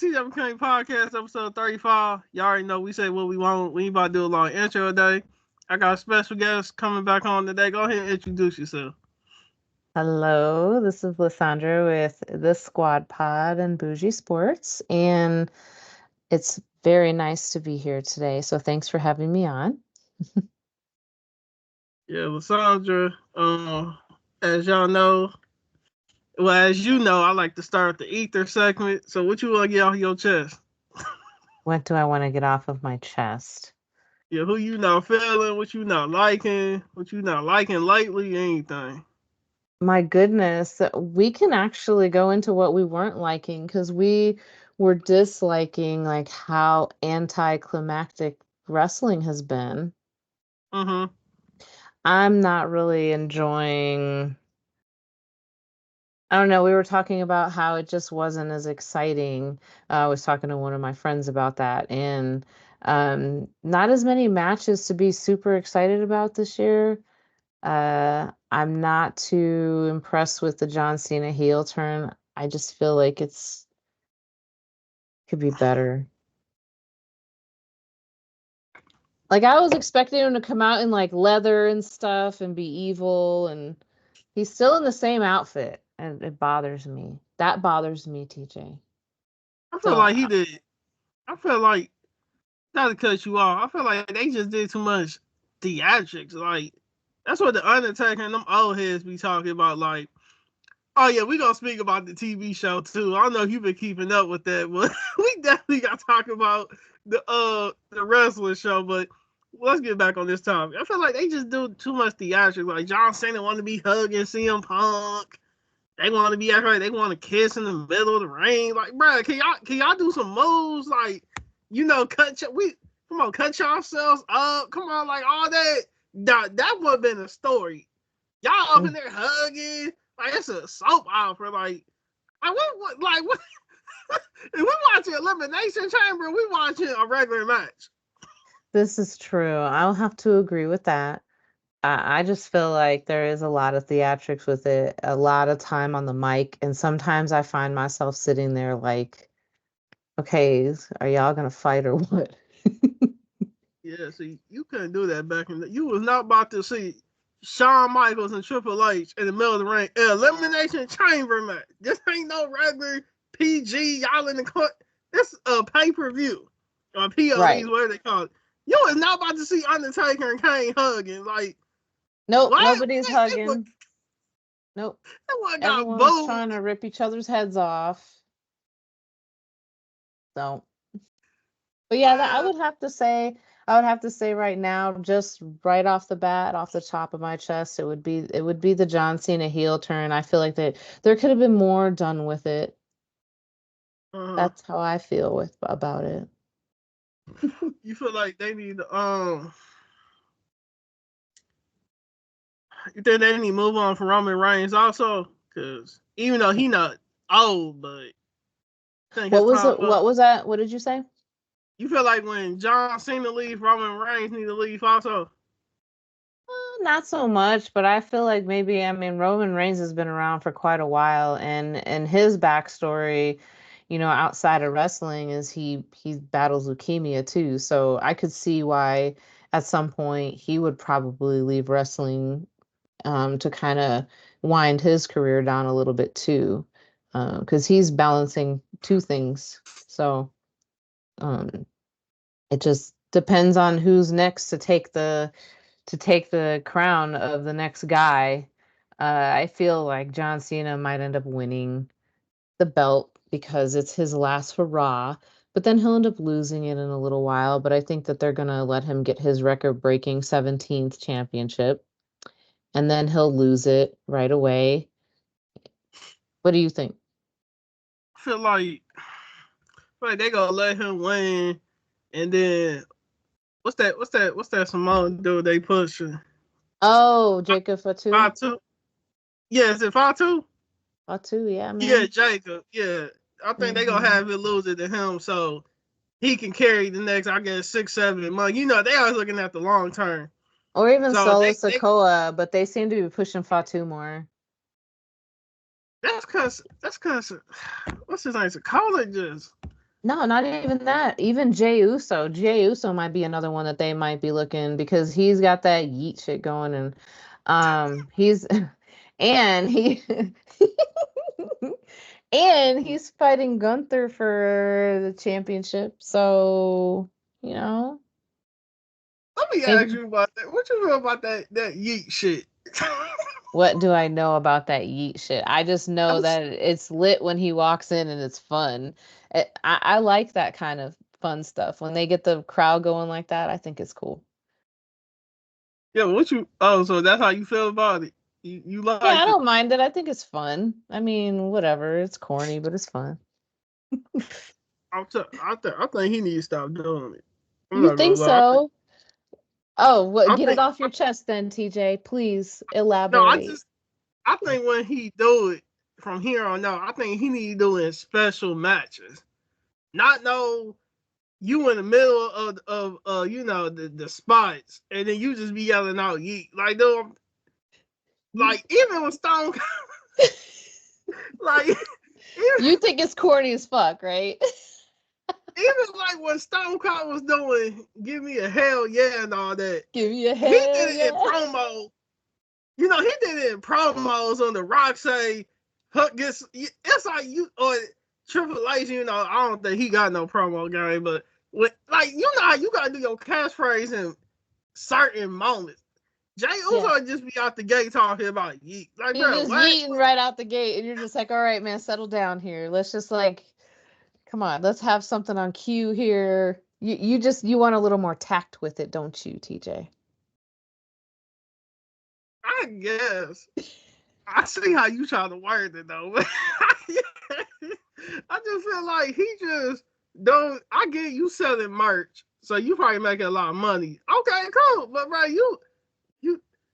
TJ McKinley Podcast, episode 35. Y'all already know we say what we want. We about to do a long intro today. I got a special guest coming back on today. Go ahead and introduce yourself. Hello, this is Lysandra with the Squad Pod and Bougie Sports, and it's very nice to be here today. So thanks for having me on. Yeah, Lysandra, as y'all know, as you know, I like to start the ether segment. So what you want to get off your chest? What do I want to get off of my chest? Yeah, who you not feeling, what you not liking lately, anything. My goodness, we can actually go into what we weren't liking because we were disliking like how anticlimactic wrestling has been. Mm-hmm. I'm not really enjoying. I don't know. We were talking about how it just wasn't as exciting. I was talking to one of my friends about that, and not as many matches to be super excited about this year. I'm not too impressed with the John Cena heel turn. I just feel like it's could be better. Like I was expecting him to come out in like leather and stuff and be evil, and he's still in the same outfit, and it bothers me. That bothers me, TJ. I feel So like he did. I feel like, not to cut you off, I feel like they just did too much theatrics. Like, that's what the Undertaker and them old heads be talking about. Like, oh yeah, we gonna speak about the TV show too. I don't know if you've been keeping up with that, but we definitely got to talk about the wrestling show. But let's get back on this topic. I feel like they just do too much theatrics. Like John Cena want to be hugging CM Punk. They want to be acting like they want to kiss in the middle of the ring. Like, bro, can y'all do some moves? Like, cut yourselves up. Come on, like all that. That would have been a story. Y'all up in there hugging. Like it's a soap opera. What? If we watching Elimination Chamber, we watching a regular match. this is true. I'll have to agree with that. I just feel like there is a lot of theatrics with it, a lot of time on the mic, and sometimes I find myself sitting there like, okay, are y'all gonna fight or what? Yeah, see, you couldn't do that back in the. You was not about to see Shawn Michaels and Triple H in the middle of the ring. Elimination Chamber match. This ain't no regular PG. Y'all in the court. This a pay per view or PLEs, Right. whatever they call it. You is not about to see Undertaker and Kane hugging. Like Nope, what? nobody's They hugging. Nope. would got Everyone's booed. trying to rip each other's heads off. So, but yeah, I would have to say right now, just right off the bat, off the top of my chest, it would be the John Cena heel turn. I feel like that there could have been more done with it. Uh, That's how I feel with about it. you feel like they need you think they need to move on from Roman Reigns also? Because even though he not old, but I think his What was time it? up. What was that? What did you say? You feel like when John Cena leave, Roman Reigns need to leave also? Not so much, but I feel like maybe I mean Roman Reigns has been around for quite a while, and his backstory, outside of wrestling is he battles leukemia too. So I could see why at some point he would probably leave wrestling to kind of wind his career down a little bit too, because he's balancing two things. So um, it just depends on who's next to take the crown of the next guy. I feel like John Cena might end up winning the belt because it's his last hurrah, but then he'll end up losing it in a little while. But I think that they're going to let him get his record breaking 17th championship and then he'll lose it right away. What do you think? I feel like they gonna let him win, and then what's that Samoan dude they pushing? Oh, Jacob Fatu. Fatu? Yeah, is it Fatu? Fatu, yeah, Yeah, man. Jacob. Yeah, I think they gonna Hmm. have it lose it to him so he can carry the next, I guess, 6, 7 months. They always looking at the long term. Or even So Solo they Sokoa, but they seem to be pushing Fatu more. that's cause what's his name? Psychologist. No, not even that. Even Jey Uso. Jey Uso might be another one that they might be looking because he's got that yeet shit going and he's and he and he's fighting Gunther for the championship. So, you know, Let me ask maybe you about that. What you feel about that yeet shit? what do I know about that yeet shit? I just know I'm that it's lit when he walks in and it's fun. I like that kind of fun stuff. When they get the crowd going like that, I think it's cool. Yeah, what you? Oh, so that's how you feel about it? You Yeah, I like it? don't mind it. I think it's fun. I mean, whatever. It's corny, but it's fun. I think he needs to stop doing it. I'm You not gonna think lie. so? Oh, what? I Get it think off your chest then, TJ. Please no. elaborate. I think when he do it from here on out, I think he need to do it in special matches. Not no you in the middle of the spots and then you just be yelling out yeet like though like even with Stone like even, You think it's corny as fuck, right? even like when Stone Cold was doing "Give Me a Hell Yeah" and all that, Give me a he did hell it in yeah. promo. You know, he did it in promos on the Rock say, Huck gets. It's like you or Triple H. You know, I don't think he got no promo game, but like you know how you gotta do your catchphrase in certain moments. Jay Yeah. Uso just be out the gate talking about yeet. Like, He's bro, just what? yeeting right out the gate, and you're just like, all right, man, settle down here. Let's just like, come on, let's have something on cue here. You want a little more tact with it, don't you, TJ? I guess. I see how you try to word it though, but I just feel like he just don't. I get you selling merch, so you probably making a lot of money. Okay, cool, but bro, you,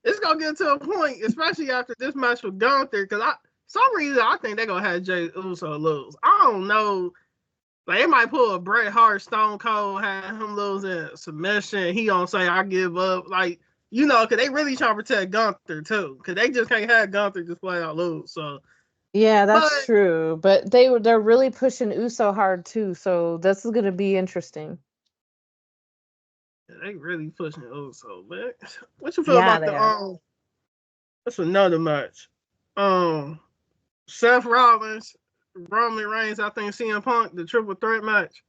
it's gonna get to a point, especially after this match with Gunther, because some reason I think they're gonna have Jay Uso lose. I don't know. Like they might pull a Bret Hart, Stone Cold, have him lose in submission. He gonna say I give up. Like cause they really trying to protect Gunther too, cause they just can't have Gunther just play out lose. So, Yeah, but that's true. But they're really pushing Uso hard too, so this is gonna be interesting. they really pushing Uso. Man, what you feel Yeah, about they the are. That's another match. Um, Seth Rollins, Roman Reigns. I think CM Punk, the triple threat match.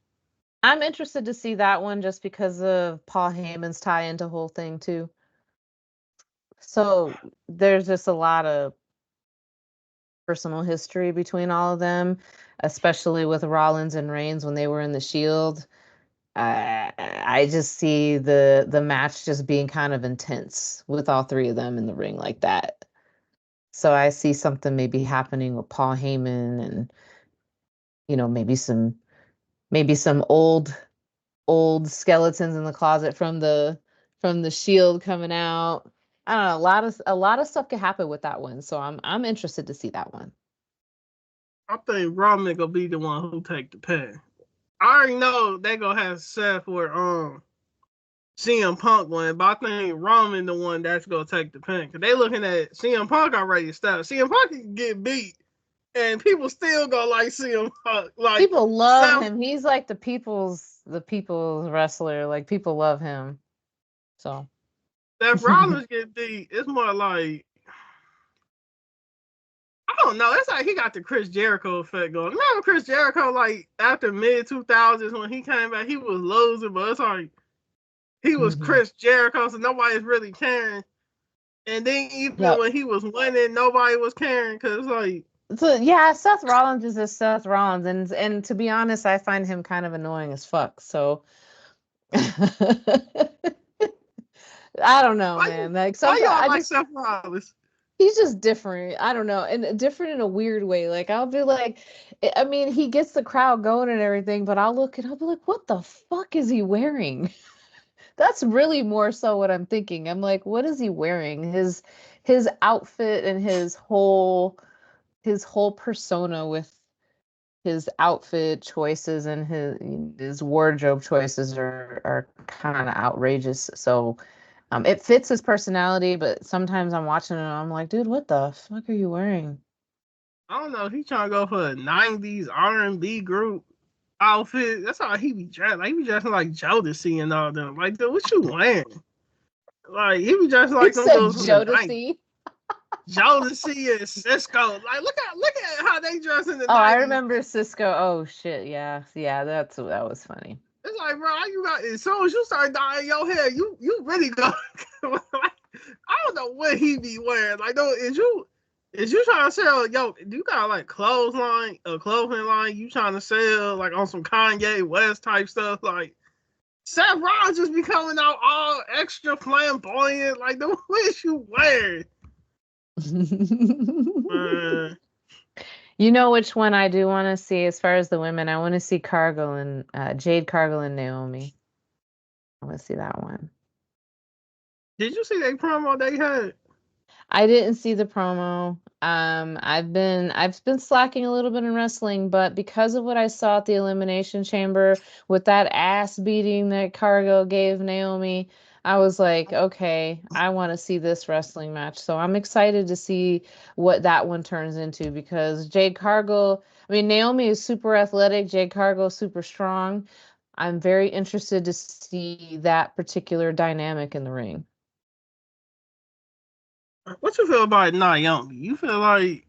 I'm interested to see that one just because of Paul Heyman's tie into whole thing too. So there's just a lot of personal history between all of them, especially with Rollins and Reigns when they were in the Shield. I just see the match just being kind of intense with all three of them in the ring like that. So I see something maybe happening with Paul Heyman and maybe some old skeletons in the closet from the Shield coming out. I don't know. A lot of stuff could happen with that one. So I'm interested to see that one. I think Roman gonna be the one who take the pin. I already know they gonna have Seth or CM Punk one, but I think Roman the one that's gonna take the pin. Cause they looking at CM Punk already established. CM Punk can get beat, and people still gonna like CM Punk. Like People love Seth, him. He's like the people's wrestler. Like people love him. So Seth Rollins get beat. It's more like I don't know. It's like he got the Chris Jericho effect going. Remember Chris Jericho like after mid 2000s when he came back, he was losing, but it's like he was Mhm. Chris Jericho, so nobody's really caring. And then even Yep. when he was winning, nobody was caring because like So yeah, Seth Rollins is just Seth Rollins, and to be honest, I find him kind of annoying as fuck. So I don't know, man. Like why sometimes y'all I like just Seth Rollins? he's just different. I don't know, and different in a weird way. Like I'll be like, I mean, he gets the crowd going and everything, but I'll look and I'll be like, what the fuck is he wearing? That's really more so what I'm thinking. I'm like, what is he wearing? His outfit and his whole persona with his outfit choices and his wardrobe choices are kind of outrageous. So it fits his personality, but sometimes I'm watching it and I'm like, dude, what the fuck are you wearing? I don't know. He trying to go for a '90s R&B group. outfit. That's how he be dressed. Like he be dressing like Jodeci and all them. Like, dude, what you wearing? Like he be dressing He like them said dudes from the 90s. Jodeci. Jodeci and Cisco. Like look at how they dress in the Oh, I 90s. remember Cisco. Oh shit, yeah, yeah, that was funny. It's like, bro, you got as soon as you start dyeing your hair, you really go. Like, I don't know what he be wearing. Like, no, is you trying to sell? Yo, do you got like clothing line? You trying to sell like on some Kanye West type stuff? Like Seth Rollins just be coming out all extra flamboyant. Like, the what is you wearing? You know which one I do want to see as far as the women? I want to see Cargill and Jade Cargill and Naomi. I want to see that one. Did you see that promo they had? I didn't see the promo. I've been slacking a little bit in wrestling, but because of what I saw at the Elimination Chamber with that ass beating that Cargill gave Naomi, I was like, okay, I want to see this wrestling match. So I'm excited to see what that one turns into because Jade Cargill, I mean, Naomi is super athletic, Jade Cargill is super strong. I'm very interested to see that particular dynamic in the ring. What you feel about Naomi? You feel like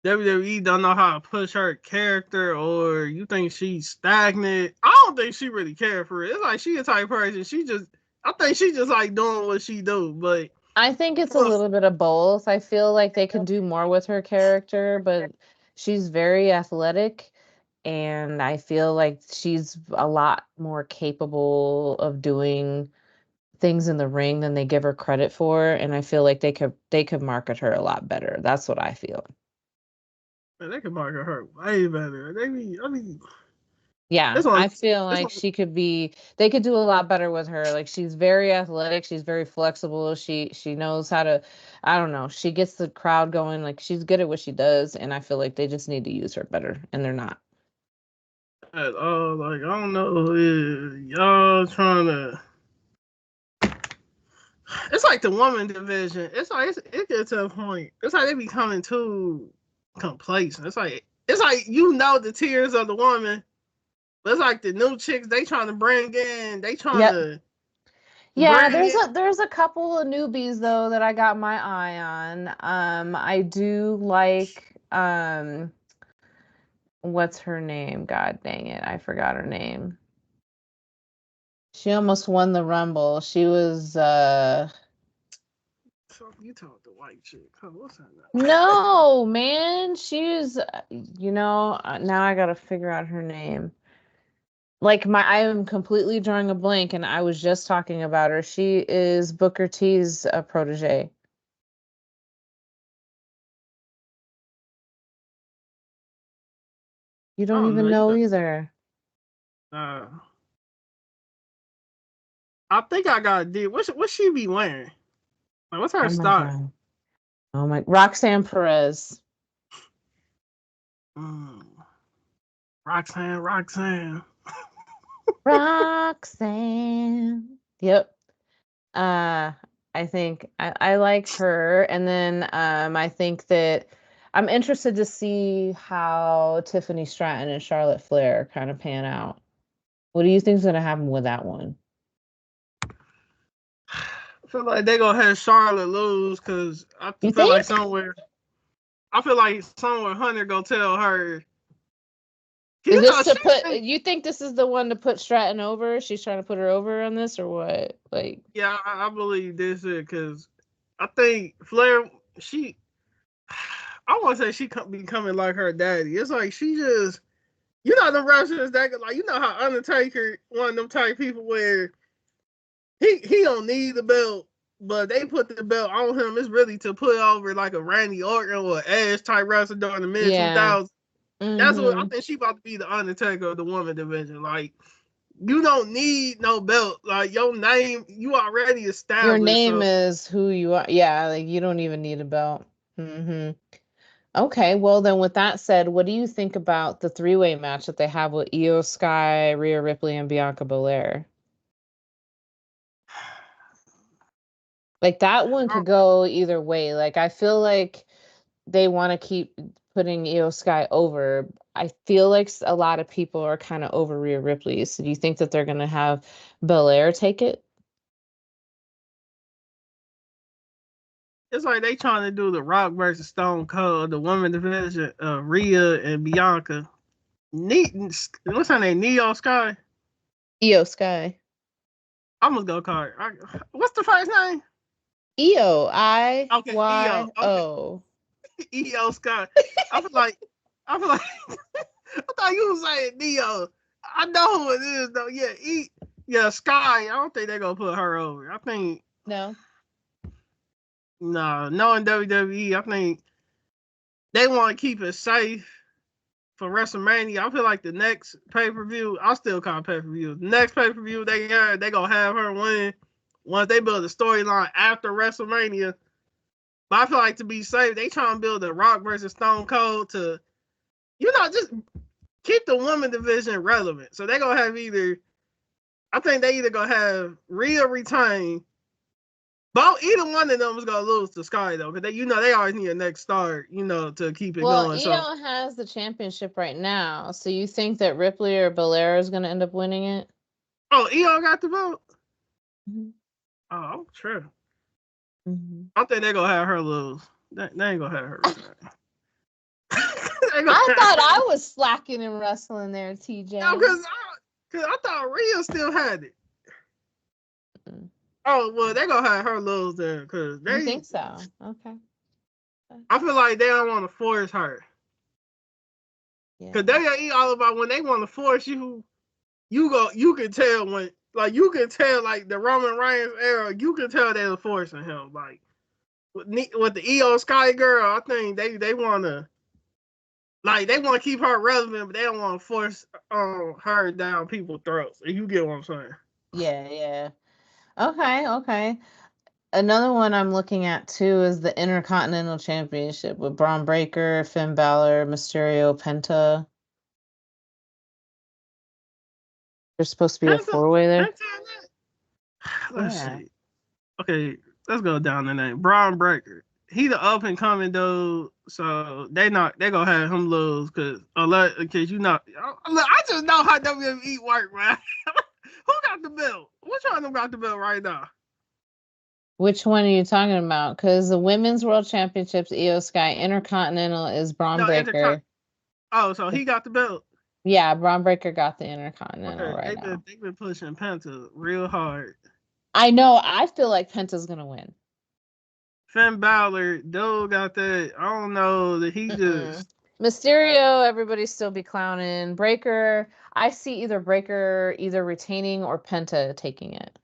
WWE don't know how to push her character, or you think she's stagnant? I don't think she really cares for it. It's like she a type person. I think she just like doing what she do. But I think it's a little bit of both. I feel like they can do more with her character, but she's very athletic, and I feel like she's a lot more capable of doing things in the ring than they give her credit for, and I feel like they could market her a lot better. That's what I feel. man, they can market her way better. I mean, Yeah, this one, I feel this like one. they could do a lot better with her. Like she's very athletic, she's very flexible. She knows how to, I don't know, she gets the crowd going. Like she's good at what she does, and I feel like they just need to use her better, and they're not. At all. Like I don't know, y'all trying to. It's like the woman division. It's like it gets to a point. It's like they becoming too complacent. It's like the tears of the woman. But it's like the new chicks they trying to bring in. They trying Yep. to Yeah, bring in. there's a couple of newbies though that I got my eye on. I do like what's her name? God dang it, I forgot her name. She almost won the Rumble. She was So you talk the white chick. Oh, what's her name? no, man. She's now I gotta figure out her name. Like I am completely drawing a blank, and I was just talking about her. She is Booker T's protege. You I don't don't know even know either. either. Uh, I think I got a deal. What she be wearing? Like, what's her Oh my style? God. Oh my, Roxanne Perez. Mm, Roxanne. Roxanne. Yep. Uh, I think I like her. And then I think that I'm interested to see how Tiffany Stratton and Charlotte Flair kind of pan out. What do you think's gonna happen with that one? I feel like they gonna have Charlotte lose because I You feel like think? somewhere. I feel like somewhere Hunter gonna tell her. Is You this know to she put think. you think this is the one to put Stratton over? She's trying to put her over on this or what? Like, Yeah, I believe this is because I think Flair. She. I want to say she becoming like her daddy. It's like she just. The wrestlers that like how Undertaker one of them type people where he don't need the belt, but they put the belt on him. It's really to put over like a Randy Orton or Edge type wrestler during the mid two yeah. thousands. That's what I Mm-hmm. think she about to be the Undertaker of the woman division. Like you don't need no belt. Like your name, you already Your established. name So is who you are. Yeah, like you don't even need a belt. Mm-hmm. Okay, well then with that said, what do you think about the three-way match that they have with Io Sky, Rhea Ripley, and Bianca Belair? Like that one could go either way. Like I feel like they want to keep putting Io Sky over. I feel like a lot of people are kind of over Rhea Ripley. So do you think that they're going to have Belair take it? It's like they trying to do the Rock versus Stone Cold, the women division, Rhea and Bianca. What's her name? Neo Sky. Io Sky. I'm gonna go call her. What's the first name? Io. I Okay, Y EO. Okay, O. EO Sky. I feel like I feel like I thought you was saying Neo. I know who it is though. Yeah, Sky. I don't think they're gonna put her over. I think No. no, knowing WWE, I think they want to keep it safe for WrestleMania. I feel like the next pay per view, I still call pay per view. The next pay per view they gonna have her win once they build a storyline after WrestleMania. But I feel like to be safe, they trying to build a Rock versus Stone Cold to, just keep the women division relevant. So they gonna have I think they either gonna have Rhea retain, but either one of them is gonna lose to Sky though, because they always need a next star, to keep it Well, going. So Io has the championship right now. So you think that Ripley or Belair is going to end up winning it? EO got the vote. Mm-hmm. Oh, I'm sure. Mm-hmm. I think they gonna have her lose. They ain't gonna have her retain. I thought I was slacking in wrestling there, TJ. No, because I thought Rhea still had it. Mm. Oh well, they gonna have her lose then, because You think so? Okay. I feel like they don't want to force her. Yeah. Because they all about when they want to force you. You can tell when, like, you can tell, like, the Roman Reigns era, you can tell they were forcing him. Like, with the EO Sky girl, I think they want to, like, they want to keep her relevant, but they don't want to force her down people's throats. If you get what I'm saying. Yeah, yeah. Okay. Another one I'm looking at too is the Intercontinental Championship with Braun Breaker, Finn Balor, Mysterio, Penta. There's supposed to be a Penta, four-way there. Penta, let's Yeah. see. Okay, let's go down the name. Braun Breaker. He the up and coming dude, so they gonna have him lose because I just know how WWE work, man. Who got the belt? Which one of them got the belt right now? Which one are you talking about? Because the Women's World Championships, Io Sky, Intercontinental is Braun No, Breaker. Oh, so he got the belt. Yeah, Braun Breaker got the Intercontinental Okay, right now. they've been pushing Penta real hard. I know. I feel like Penta's gonna win. Finn Balor, dude got that. I don't know that he Mm-mm. just. Mysterio, everybody still be clowning. Breaker, I see either Breaker either retaining or Penta taking it.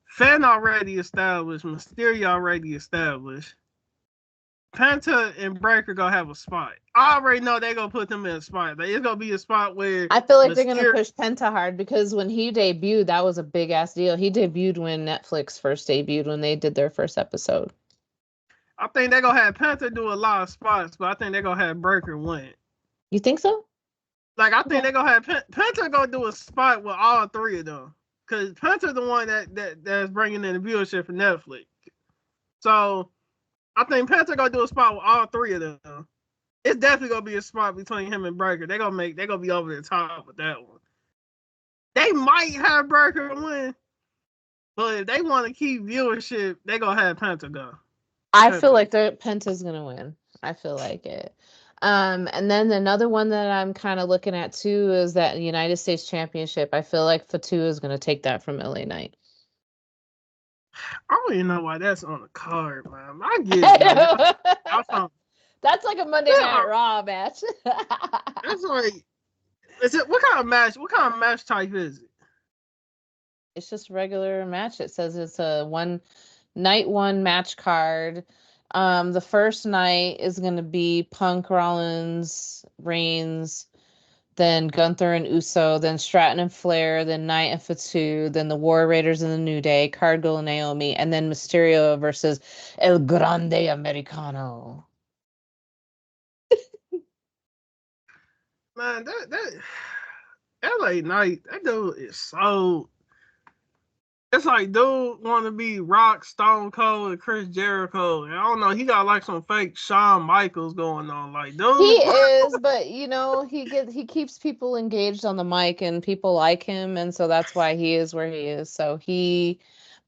Finn already established. Mysterio already established. Penta and Breaker gonna have a spot. I already know they gonna put them in a spot. Like, it's gonna be a spot where I feel like they're gonna Mysterio. push Penta hard because when he debuted, that was a big ass deal. He debuted when Netflix first debuted when they did their first episode. I think they're gonna have Penta do a lot of spots, but I think they're gonna have Breaker win. You think so? Like, I think Okay. they're gonna have Penta gonna do a spot with all three of them, because Penta's the one that's bringing in the viewership for Netflix. So I think Penta gonna do a spot with all three of them. It's definitely gonna be a spot between him and Breaker. They're gonna be over the top with that one. They might have Breaker win, but if they want to keep viewership, they're gonna have Penta go. I feel Penta. like Penta's gonna win. I feel like it. And then another one that I'm kind of looking at too is that United States Championship. I feel like Fatu is gonna take that from LA Knight. I don't even know why that's on the card, man. I get it though. Y'all found That's like a Monday Night yeah, Raw match. that's like, is it what kind of match? What kind of match type is it? It's just a regular match. It says it's a one match card. The first night is gonna be Punk, Rollins, Reigns, then Gunther and Uso, then Stratton and Flair, then Knight and Fatu, then the War Raiders and the New Day, Cargill and Naomi, and then Mysterio versus El Grande Americano. Man, that LA Knight, that dude is so It's like dude want to be Rock, Stone Cold, and Chris Jericho. And I don't know. He got like some fake Shawn Michaels going on. Like He dude, is, but he keeps people engaged on the mic and people like him, and so that's why he is where he is.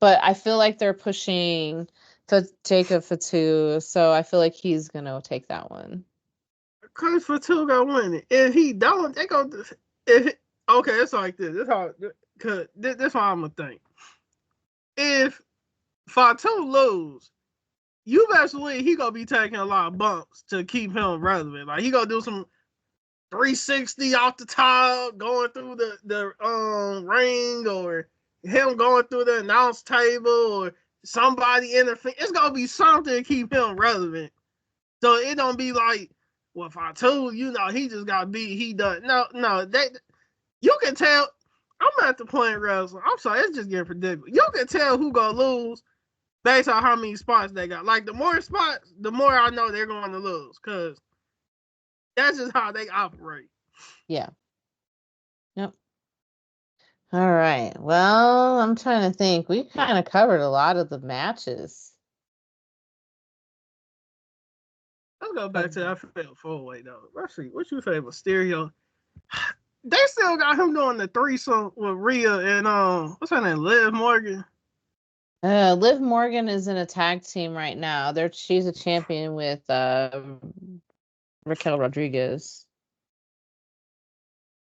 But I feel like they're pushing for Jacob Fatu, so I feel like he's gonna take that one. Chris Fatu gonna win it. If he don't, they go. Okay, it's like this. This how. Cause this how I'm gonna think. If Fatu lose, you best believe he gonna be taking a lot of bumps to keep him relevant. Like he gonna do some 360 off the top, going through the ring, or him going through the announce table, or somebody interfere. It's gonna be something to keep him relevant. So it don't be like, well, if I told he just got beat, he done. No, that you can tell. I'm at the point wrestling. I'm sorry, it's just getting predictable. You can tell who gonna lose based on how many spots they got. Like the more spots, the more I know they're going to lose, because that's just how they operate. Yeah. Yep. All right. Well, I'm trying to think. We kind of covered a lot of the matches. Let's go back to that fatal four way though. Let's see. What's your favorite stereo? They still got him doing the threesome with Rhea and what's her name? Liv Morgan. Liv Morgan is in a tag team right now. She's a champion with Raquel Rodriguez.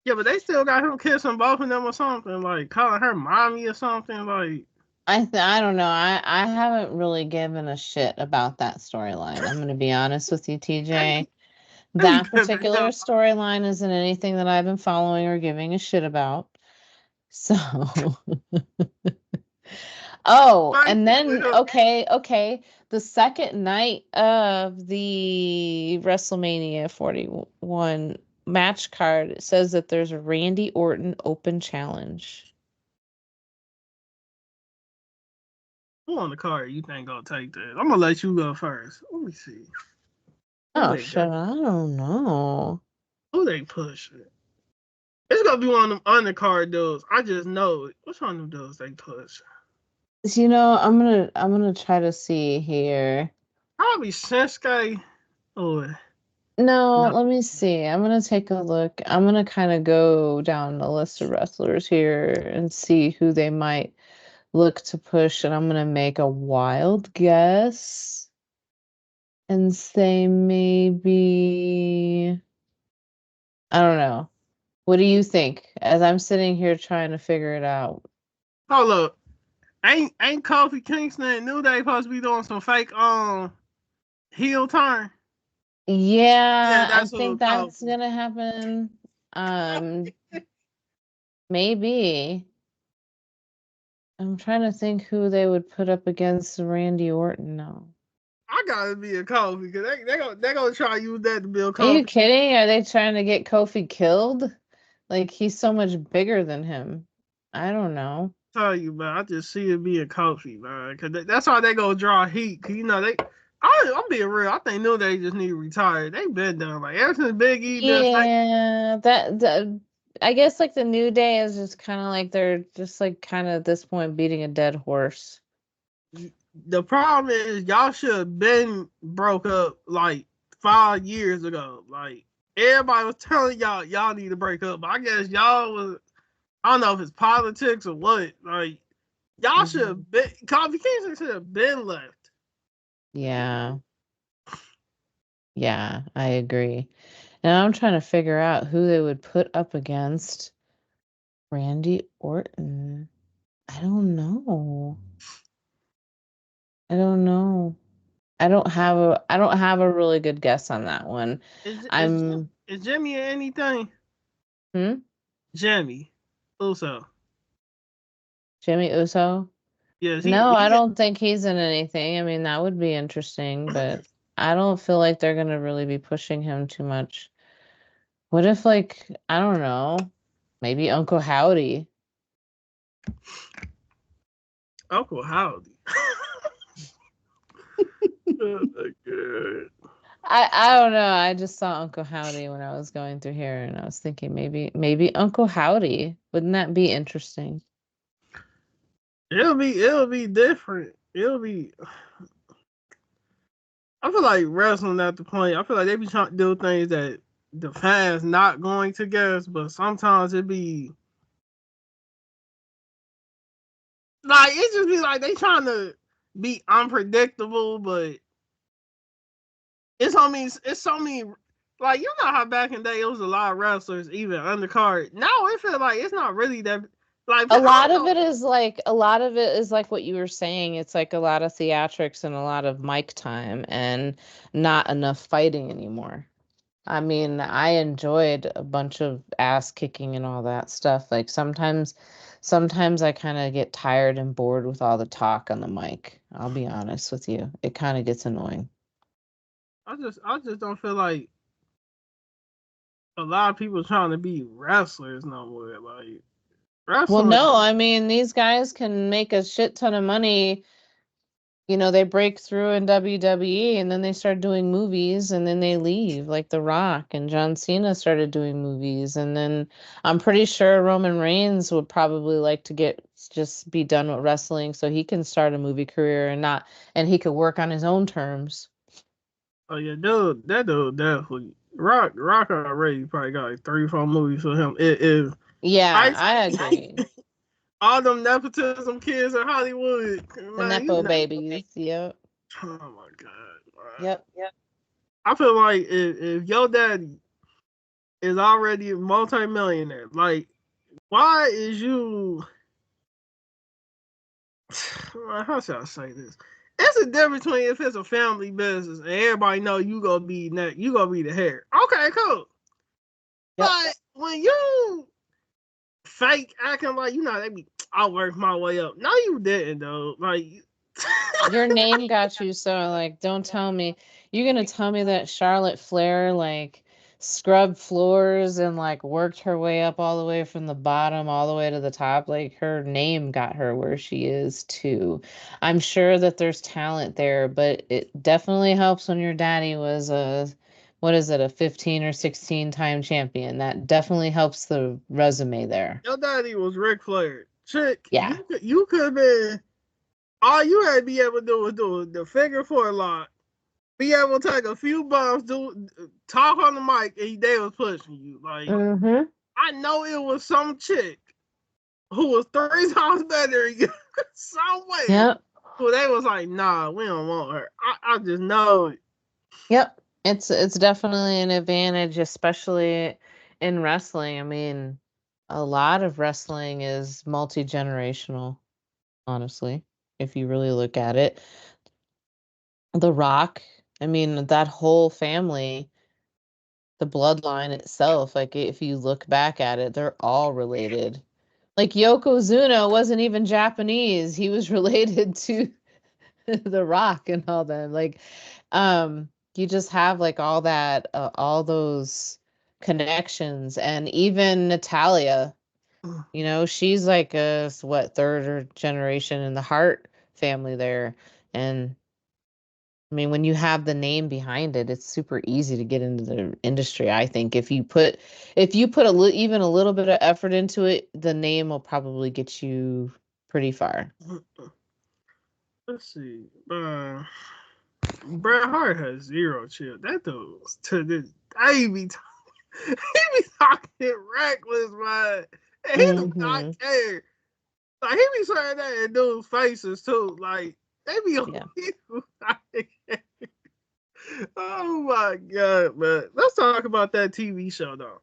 Yeah, but they still got him kissing both of them or something, like calling her mommy or something. Like I don't know. I haven't really given a shit about that storyline. I'm going to be honest with you, TJ. That particular storyline isn't anything that I've been following or giving a shit about. So, oh, and then okay. The second night of the WrestleMania 41 match card says that there's a Randy Orton Open Challenge. who on the card you think gonna take that? I'm gonna let you go first. Let me see. Oh shit, I don't know. Who they pushing? It's gonna be one of them undercard dudes. I just know it. Which one of them dudes they push? I'm gonna try to see here. Probably Shinsuke or No, no. let me see. I'm gonna take a look. I'm gonna kind of go down the list of wrestlers here and see who they might look to push, and I'm gonna make a wild guess and say maybe I don't know. What do you think? As I'm sitting here trying to figure it out. Hold up. Ain't Kofi Kingston and New Day supposed to be doing some fake heel turn? Yeah, Yeah, I that's think what that's Kofi. gonna happen. Um, maybe. I'm trying to think who they would put up against Randy Orton now. I gotta be a Kofi because they gonna try to use that to build Are you Kofi. kidding? Are they trying to get Kofi killed? Like he's so much bigger than him. I don't know. Tell you, man, I just see it being Kofi, man, because that's how they gonna draw heat. Cause they. I'm being real. I think New Day just need to retire. They been done. Like ever since Big E been fake. Yeah, I guess like the New Day is just kind of like they're just like kind of at this point beating a dead horse. The problem is y'all should have been broke up like 5 years ago. Like everybody was telling y'all need to break up. But I guess y'all was, I don't know if it's politics or what. Like y'all should have been, Kofi Kingston should have been left. Yeah. Yeah, I agree. And I'm trying to figure out who they would put up against Randy Orton. I don't know. I don't know. I don't have a really good guess on that one. I'm Is Jimmy anything? hmm? Jimmy Uso. Jimmy Uso? Yes, No, I don't think he's in anything. I mean, that would be interesting, but I don't feel like they're gonna really be pushing him too much. What if like, I don't know, maybe Uncle Howdy? Uncle Howdy. Oh my god. I don't know. I just saw Uncle Howdy when I was going through here and I was thinking maybe Uncle Howdy. Wouldn't that be interesting? It'll be different. It'll be. I feel like wrestling at the point. I feel like they be trying to do things that the fans not going to guess, but sometimes it be like it just be like they trying to be unpredictable, but it's so many like you know how back in the day it was a lot of wrestlers even undercard. Now it feel like it's not really that like A I lot don't of know. it is like a lot of it is like what you were saying. It's like a lot of theatrics and a lot of mic time and not enough fighting anymore. I mean, I enjoyed a bunch of ass kicking and all that stuff. Like sometimes I kind of get tired and bored with all the talk on the mic. I'll be honest with you. It kind of gets annoying. I just don't feel like a lot of people trying to be wrestlers no more. Like Well, wrestling, no, I mean, these guys can make a shit ton of money. They break through in WWE and then they start doing movies and then they leave, like The Rock and John Cena started doing movies. And then I'm pretty sure Roman Reigns would probably like to just be done with wrestling so he can start a movie career and he could work on his own terms. oh yeah, dude, that dude definitely Rock already probably got like 3 or 4 movies for him. If Yeah, I I agree. all them nepotism kids in Hollywood, The man, you Nepo know. babies. Yep. Oh my god, man. Yep. I feel like if your daddy is already a multimillionaire, like why is you? How should I say this? It's a difference between if it's a family business and everybody know you gonna be you gonna be the hair. Okay, cool. Yep. But when you fake acting like they be I worked my way up. No, you didn't though. Like Your name got you, so like don't tell me you're gonna tell me that Charlotte Flair like scrubbed floors and like worked her way up all the way from the bottom all the way to the top. Like her name got her where she is too. I'm sure that there's talent there, but it definitely helps when your daddy was a what is it, a 15 or 16 time champion. That definitely helps the resume there. your daddy was Ric Flair. Chick, Yeah. you could have been all you had to be able to do was do the figure four lock, be able to take a few bumps, do talk on the mic, and they was pushing you. Like Mm-hmm. I know it was some chick who was 3 times better than you somewhere. Yep. Who they was like, nah, we don't want her. I just know it. Yep. It's definitely an advantage, especially in wrestling. I mean, a lot of wrestling is multi-generational, honestly, if you really look at it. The Rock, I mean, that whole family, the bloodline itself, like if you look back at it, they're all related. Like Yokozuna wasn't even Japanese. He was related to The Rock and all them. Like, you just have like all those connections, and even Natalia, she's like what, third or generation in the Hart family there, and I mean, when you have the name behind it, it's super easy to get into the industry. I think if you put even a little bit of effort into it, the name will probably get you pretty far. Let's see. Bret Hart has zero chill. That dude was to this day he be talking reckless, man. And he do not Hmm. care. Like he be saying that in dudes' faces too. Like they be on Yeah. people. Oh my god, man. Let's talk about that TV show though.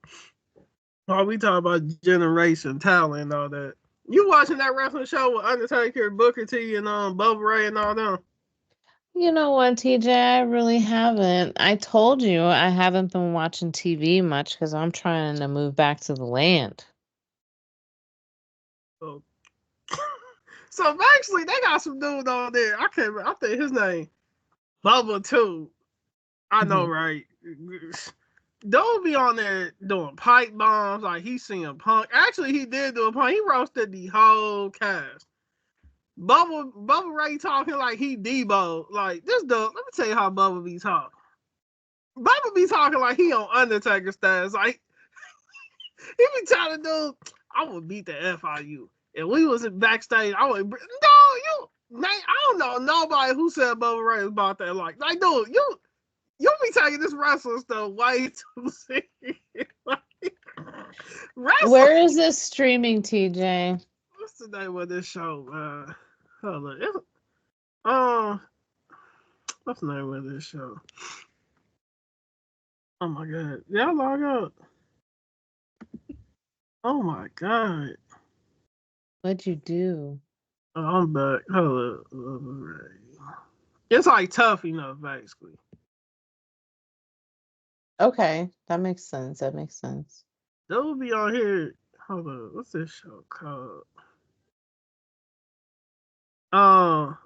While we talk about generation, talent, and all that. You watching that wrestling show with Undertaker, Booker T, and Bubba Ray and all them? You know what, TJ? I really haven't. I told you I haven't been watching TV much because I'm trying to move back to the land. So, so actually, they got some dude on there. I can't. I think his name Bubba too. I know, Hmm. right? Don't be on there doing pipe bombs like he's seeing Punk. Actually, he did do a punk. He roasted the whole cast. Bubba Ray talking like he Debo. Like this dude. Let me tell you how Bubba be talking. Bubba be talking like he on Undertaker stats. Like he be telling dude, I will beat the F out of you. and we was in backstage, I would, no, you, man, I don't know nobody who said Bubba Ray was about that. Like, dude, you be taking this wrestling stuff way too serious. Like, wrestling. Where is this streaming, TJ? What's the name of this show? Hold on. Um, what's the name of this show? Oh my god. Yeah, log up. Oh my god. What'd you do? Oh, I'm back. Hold up. It's like tough enough, basically. Okay, that makes sense. That makes sense. They'll be on here. Hold on. What's this show called?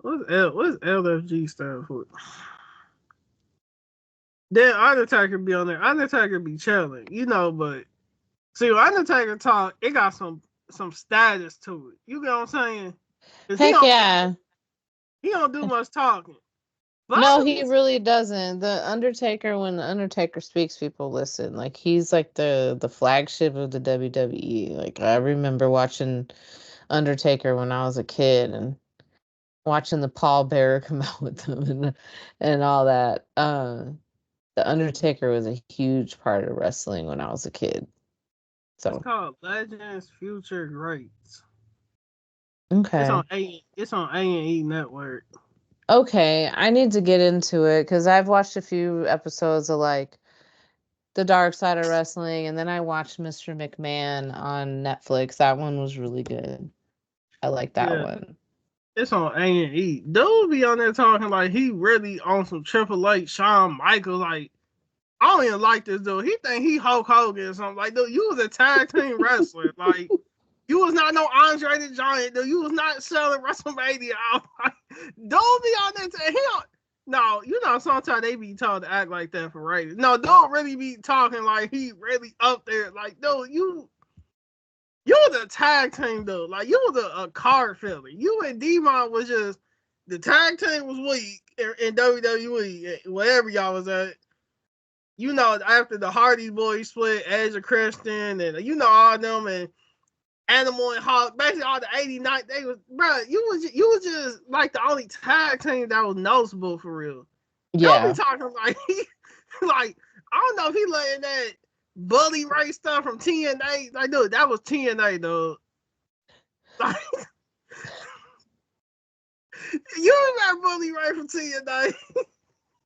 What's LFG stand for? Then Undertaker be on there. Undertaker be chilling, but see when Undertaker talk, it got some status to it. You know what I'm saying? Heck yeah. He don't do much talking. But no, he really doesn't. The Undertaker, when the Undertaker speaks, people listen. Like he's like the flagship of the WWE. Like I remember watching Undertaker when I was a kid and watching the Paul Bearer come out with them and all that. The Undertaker was a huge part of wrestling when I was a kid. So it's called Legends Future Greats. okay. It's on A&E Network. Okay, I need to get into it because I've watched a few episodes of like The Dark Side of Wrestling, and then I watched Mr. McMahon on Netflix. That one was really good. I like that one. It's on A&E. Dude be on there talking like he really on some Triple H, Shawn Michaels. Like, I don't even like this dude. He think he Hulk Hogan or something. Like, dude, you was a tag team wrestler. Like, you was not no Andre the Giant, dude. You was not selling WrestleMania out. Like, dude be on there. No, sometimes they be told to act like that for ratings. No, don't really be talking like he really up there. Like, dude, you was a tag team, though. Like, you was a card filler. You and D-Mon was just, the tag team was weak in WWE, wherever y'all was at. After the Hardy Boys split, Edge and Christian, and all them, and Animal and Hawk, basically all the 89, they was, bro, you was just like the only tag team that was noticeable for real. Yeah. Don't be talking like, like, I don't know if he letting that Bully Ray stuff from TNA. Like, dude, that was TNA, dude. Like, you remember Bully Ray from TNA?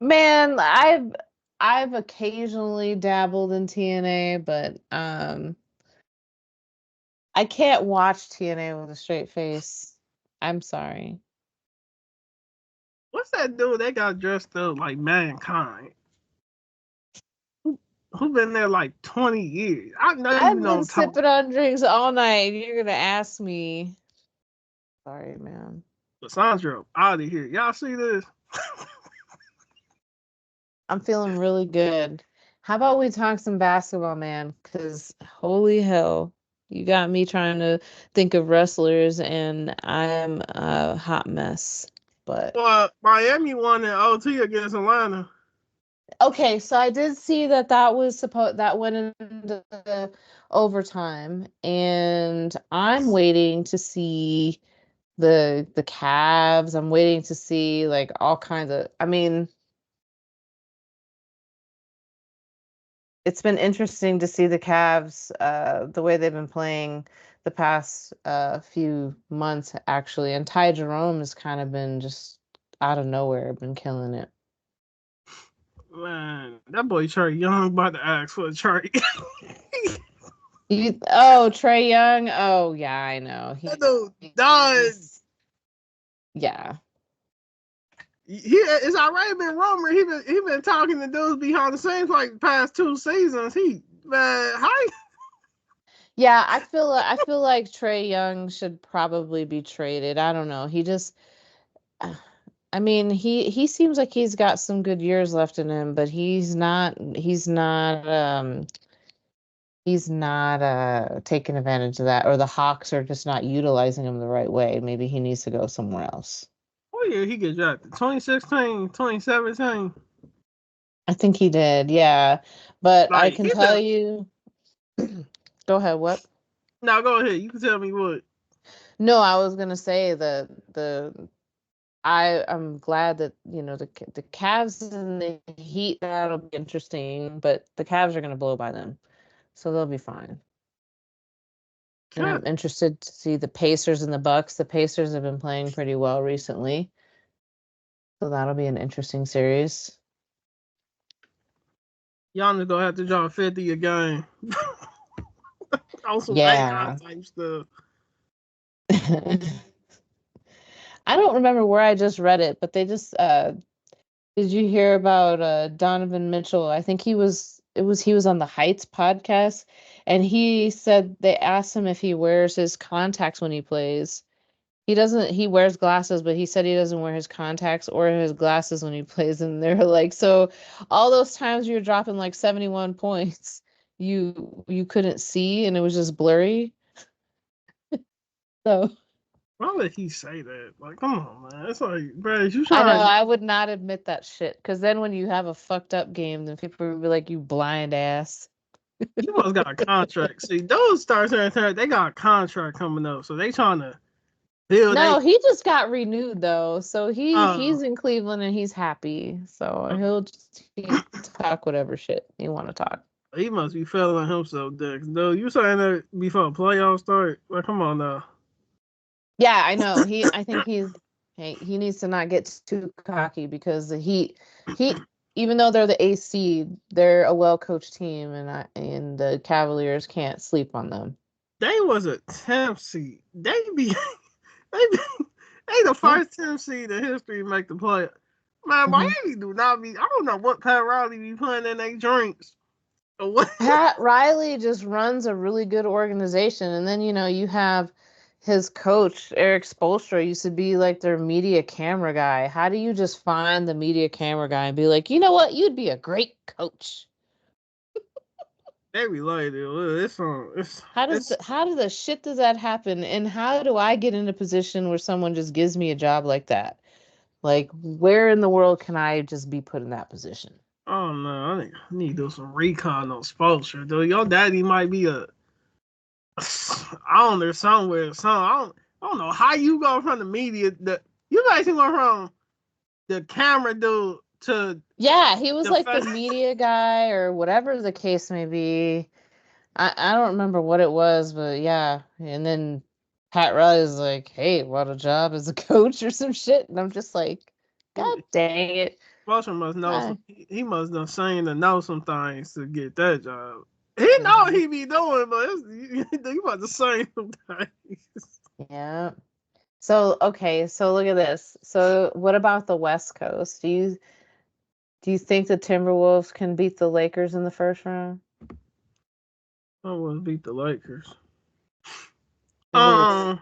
Man, I've occasionally dabbled in TNA, but I can't watch TNA with a straight face. I'm sorry. What's that dude that got dressed up like Mankind? Who been there like 20 years? I know I've been sipping on drinks all night. You're gonna ask me. Sorry, man. Sandra, out of here. Y'all see this? I'm feeling really good. How about we talk some basketball, man? Because holy hell, you got me trying to think of wrestlers, and I am a hot mess. But well, Miami won in OT against Atlanta. Okay, so I did see that was that went into overtime, and I'm waiting to see the Cavs. I'm waiting to see like all kinds of. I mean, it's been interesting to see the Cavs, the way they've been playing the past few months, actually. And Ty Jerome has kind of been just out of nowhere, been killing it. Man, that boy Trae Young about to ask for a trade. Trae Young. Oh yeah, I know. That dude died. Yeah. It's already been rumored. He been talking to dudes behind the scenes like the past 2 seasons. Yeah, I feel like Trae Young should probably be traded. I don't know. He just I mean, he seems like he's got some good years left in him, but he's not taking advantage of that, or the Hawks are just not utilizing him the right way. Maybe he needs to go somewhere else. Oh yeah, he get drafted 2016, 2017. I think he did, yeah. But like, I can tell you go ahead, what? No, go ahead. You can tell me what. No, I was gonna say I'm glad that the Cavs and the Heat, that'll be interesting, but the Cavs are gonna blow by them, so they'll be fine. And I'm God, interested to see the Pacers and the Bucks. The Pacers have been playing pretty well recently, so that'll be an interesting series. Giannis gonna have to drop 50 a game. On some AI Yeah. type stuff. I don't remember where I just read it, but they just did you hear about Donovan Mitchell? I think he was on the Heights podcast, and he said they asked him if he wears his contacts when he plays. He wears glasses, but he said he doesn't wear his contacts or his glasses when he plays, and they're like, so all those times you were dropping like 71 points, you couldn't see and it was just blurry. So Why would he say that? Like, come on, man. It's like, bro, you I know trying. I would not admit that shit, because then when you have a fucked up game, then people would be like, you blind ass. You must got a contract. See, those stars and they got a contract coming up, so they trying to build a. No, he just got renewed though. So Uh, he's in Cleveland and he's happy. So he talk whatever shit you want to talk. he must be feeling himself, Dex. Though you saying that before playoffs start? Like, come on now. Yeah, I know. I think he needs to not get too cocky, because he even though they're the AC, they're a well-coached team, and the Cavaliers can't sleep on them. They was a 10th seed. They be they the Yeah. first 10th seed in history to make the play. Man, hmm Miami do not be. I don't know what Pat Riley be putting in their drinks. Or what? Pat Riley just runs a really good organization, and then you have his coach Eric Spoelstra used to be like their media camera guy. How do you just find the media camera guy and be like, you know what, you'd be a great coach? They related. It's How does the shit does that happen? And how do I get in a position where someone just gives me a job like that? Like, where in the world can I just be put in that position? oh no, I need to do some recon on Spolster. Though your daddy might be a I don't know somewhere. I don't know how you go from the media. You basically go from the camera dude to Yeah, he was the like the media guy or whatever the case may be. I don't remember what it was, but yeah. And then Pat Riley's like, hey, want a job as a coach or some shit? And I'm just like, God dang it. Spolster must know I, some. He must have seen to know some things to get that job. He know what mhm. he be doing, but you about to say some things. Yeah. So, okay, so look at this. So, what about the West Coast? Do you think the Timberwolves can beat the Lakers in the first round? I want to beat the Lakers. Maybe it's Um,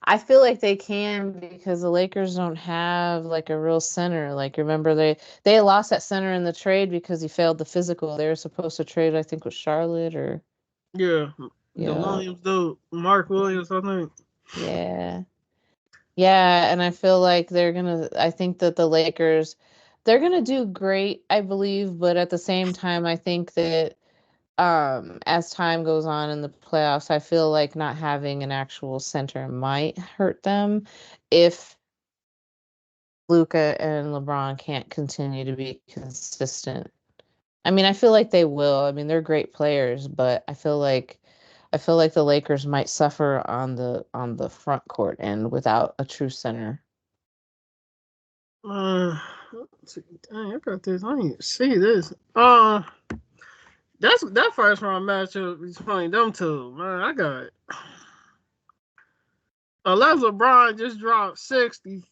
I feel like they can, because the Lakers don't have like a real center. Like, remember they lost that center in the trade because he failed the physical. They were supposed to trade, I think, with Charlotte or yeah, the yeah. Williams dude, Mark Williams, I think. Yeah. Yeah, and I feel like I think that the Lakers, they're gonna do great, I believe, but at the same time, I think that as time goes on in the playoffs, I feel like not having an actual center might hurt them if Luca and LeBron can't continue to be consistent. I mean, I feel like they will. I mean, they're great players, but I feel like the Lakers might suffer on the front court and without a true center. Uh, let's see. Dang, I got this. I didn't even see this. That's that first round matchup between them two. Man, I got it. Unless LeBron just dropped 60.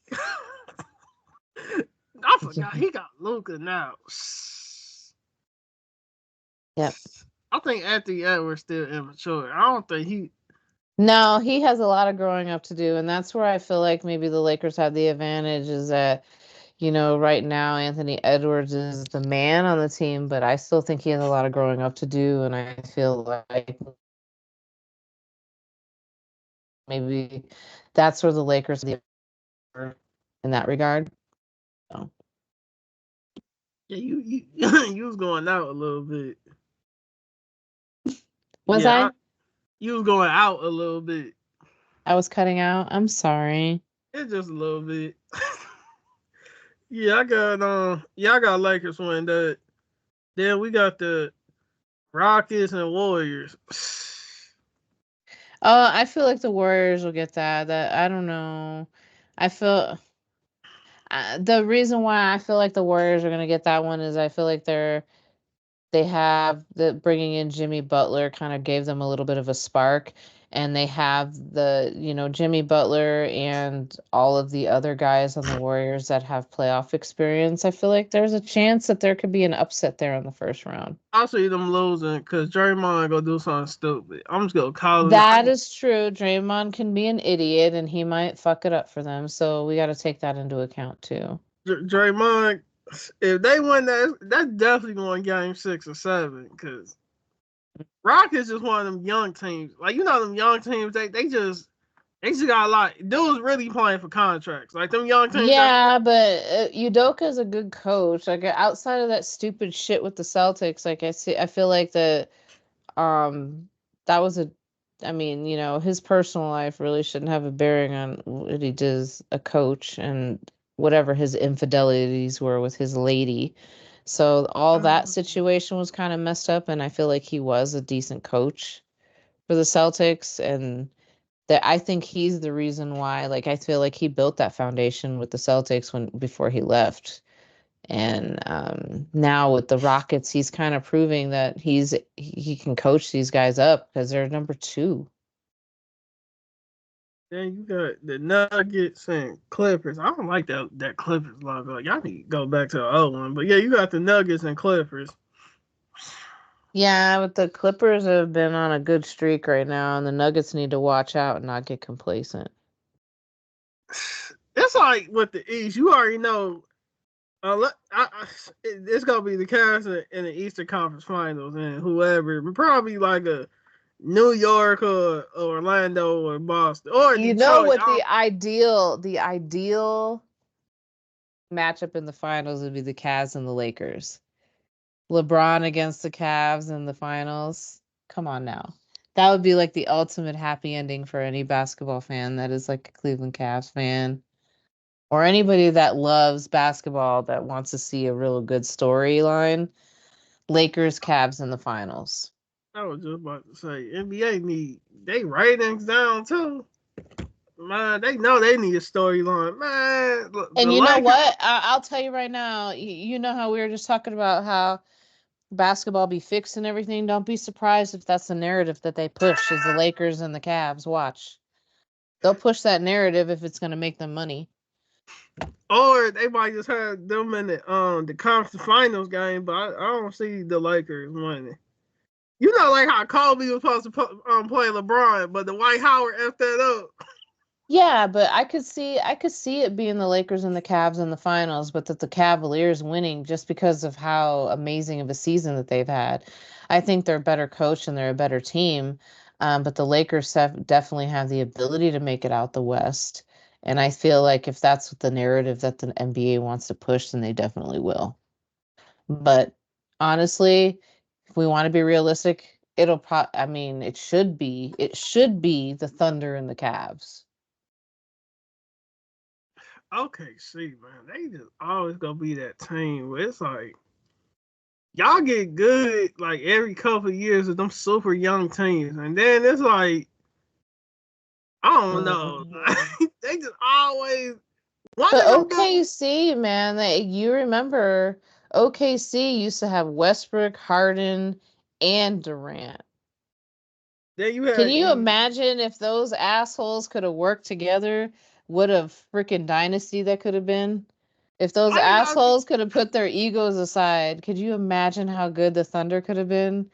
I forgot he got Luca now. Yep. I think Anthony Edwards still immature. I don't think he. No, he has a lot of growing up to do, and that's where I feel like maybe the Lakers have the advantage, is that, right now Anthony Edwards is the man on the team, but I still think he has a lot of growing up to do, and I feel like maybe that's where the Lakers are in that regard. So, Yeah, you was going out a little bit. was Yeah, I? you was going out a little bit. I was cutting out. I'm sorry. It's just a little bit. I got Lakers win that. Then we got the Rockets and Warriors. I feel like the Warriors will get that. That I don't know. I feel the reason why I feel like the Warriors are gonna get that one is I feel like they have the bringing in Jimmy Butler kind of gave them a little bit of a spark, and they have Jimmy Butler and all of the other guys on the Warriors that have playoff experience. I feel like there's a chance that there could be an upset there in the first round. I see them losing because Draymond gonna do something stupid. I'm just gonna call it. That is true. Draymond can be an idiot and he might fuck it up for them. So we got to take that into account too. Draymond, if they win that, that's definitely going game 6 or 7 because Rockets is one of them young teams. Like them young teams, they just got a lot. Dudes really playing for contracts. Like them young teams. Yeah, but Udoka's a good coach. Like outside of that stupid shit with the Celtics, like I feel like um that was I mean, his personal life really shouldn't have a bearing on what he did as a coach and whatever his infidelities were with his lady. So all that situation was kind of messed up, and I feel like he was a decent coach for the Celtics, and that I think he's the reason why. Like I feel like he built that foundation with the Celtics before he left. And now with the Rockets, he's kind of proving that he can coach these guys up because they're number 2. Then you got the Nuggets and Clippers. I don't like that Clippers logo. Y'all need to go back to the old one. But yeah, you got the Nuggets and Clippers. Yeah, but the Clippers have been on a good streak right now, and the Nuggets need to watch out and not get complacent. It's like with the East, you already know. It's gonna be the Cavs in the Eastern Conference Finals, and whoever, probably like a New York or Orlando or Boston or You know Detroit. what the ideal matchup in the finals would be the Cavs and the Lakers. LeBron against the Cavs in the finals. Come on now. That would be like the ultimate happy ending for any basketball fan that is like a Cleveland Cavs fan or anybody that loves basketball that wants to see a real good storyline. Lakers Cavs in the finals. I was just about to say NBA need they ratings down too. Man, they know they need a storyline. Man, And the you know Lakers. what? I'll tell you right now, you know how we were just talking about how basketball be fixed and everything. Don't be surprised if that's the narrative that they push is the Lakers and the Cavs. Watch. They'll push that narrative if it's going to make them money. Or they might just have them in the conference finals game, but I don't see the Lakers winning. You know, like how Kobe was supposed to play LeBron, but the White Howard effed that up. Yeah, but I could see it being the Lakers and the Cavs in the finals, but that the Cavaliers winning just because of how amazing of a season that they've had. I think they're a better coach and they're a better team, but the Lakers definitely have the ability to make it out the West. And I feel like if that's what the narrative that the NBA wants to push, then they definitely will. But honestly, if we want to be realistic, I mean, it should be the Thunder and the Cavs. Okay, see, man, they just always gonna be that team where it's like y'all get good like every couple of years with them super young teams, and then it's like I don't know, they just always one But of them. OKC, man, you remember OKC used to have Westbrook, Harden, and Durant. Then you Can had you imagine if those assholes could have worked together? What a freaking dynasty that could have been. If those why they got assholes could have put their egos aside, could you imagine how good the Thunder could have been?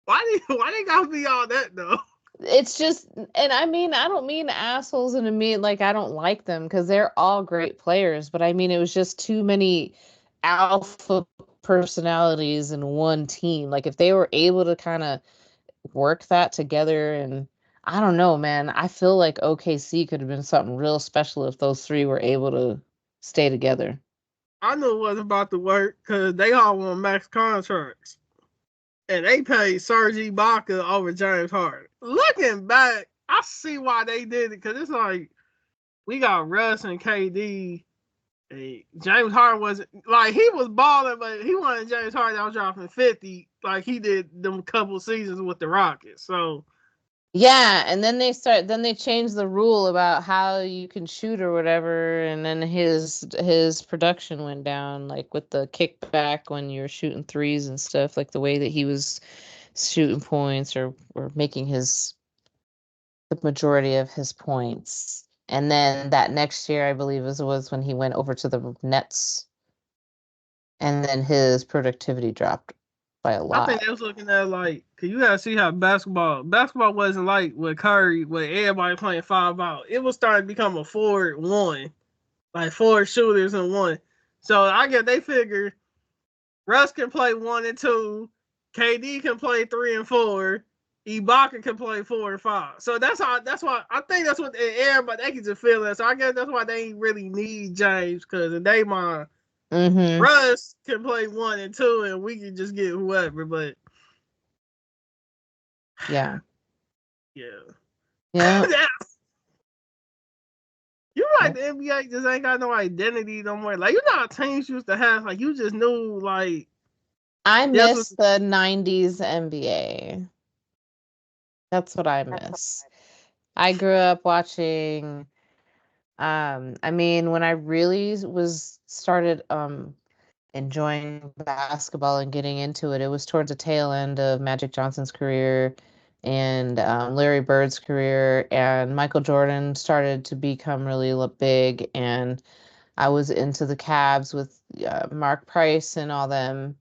why they gotta be all that though? It's just, and I mean, I don't mean assholes and I mean like I don't like them because they're all great players, but I mean it was just too many alpha personalities in one team. Like if they were able to kind of work that together, and I don't know, man, I feel like OKC could have been something real special if those three were able to stay together. I knew it wasn't about to work because they all want max contracts. And they paid Serge Ibaka over James Harden. Looking back, I see why they did it because it's like we got Russ and KD. Hey, James Harden wasn't like he was balling, but he wasn't James Harden that was dropping 50 like he did them couple seasons with the Rockets. So Yeah, and then they changed the rule about how you can shoot or whatever, and then his production went down, like with the kickback when you're shooting threes and stuff, like the way that he was shooting points or making the majority of his points. And then that next year, I believe, was when he went over to the Nets, and then his productivity dropped by a I think lot. they was looking at like, cause you gotta see how basketball wasn't like with Curry, where everybody playing 5 out. It was starting to become a forward one, like 4 shooters and one. So I guess they figured Russ can play 1 and 2, KD can play 3 and 4, Ibaka can play 4 and 5. So that's why I think that's what everybody they can just feel that. So I guess that's why they ain't really need James because in their mind, Mm-hmm. Russ can play 1 and 2 and we can just get whoever. But Yeah. yeah. Yeah. You like the NBA just ain't got no identity no more. Like you know how teams used to have, like you just knew like I this was miss the 90s NBA. That's what I miss. I grew up watching I mean when I really was started enjoying basketball and getting into it, it was towards the tail end of Magic Johnson's career and Larry Bird's career, and Michael Jordan started to become really big, and I was into the Cavs with Mark Price and all them.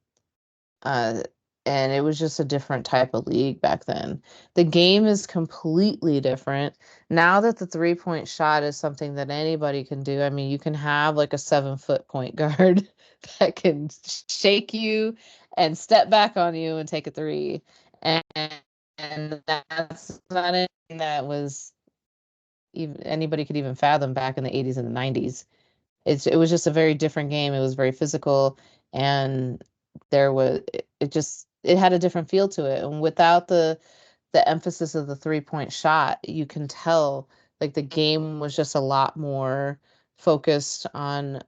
Uh, and it was just a different type of league back then. The game is completely different. Now that the 3-point shot is something that anybody can do, I mean, you can have like a 7-foot point guard that can shake you and step back on you and take a three. And, and that's not anything that was even anybody could even fathom back in the 80s and the 90s. It was just a very different game. It was very physical, and there was it had a different feel to it. And without the emphasis of the 3-point shot, you can tell like the game was just a lot more focused on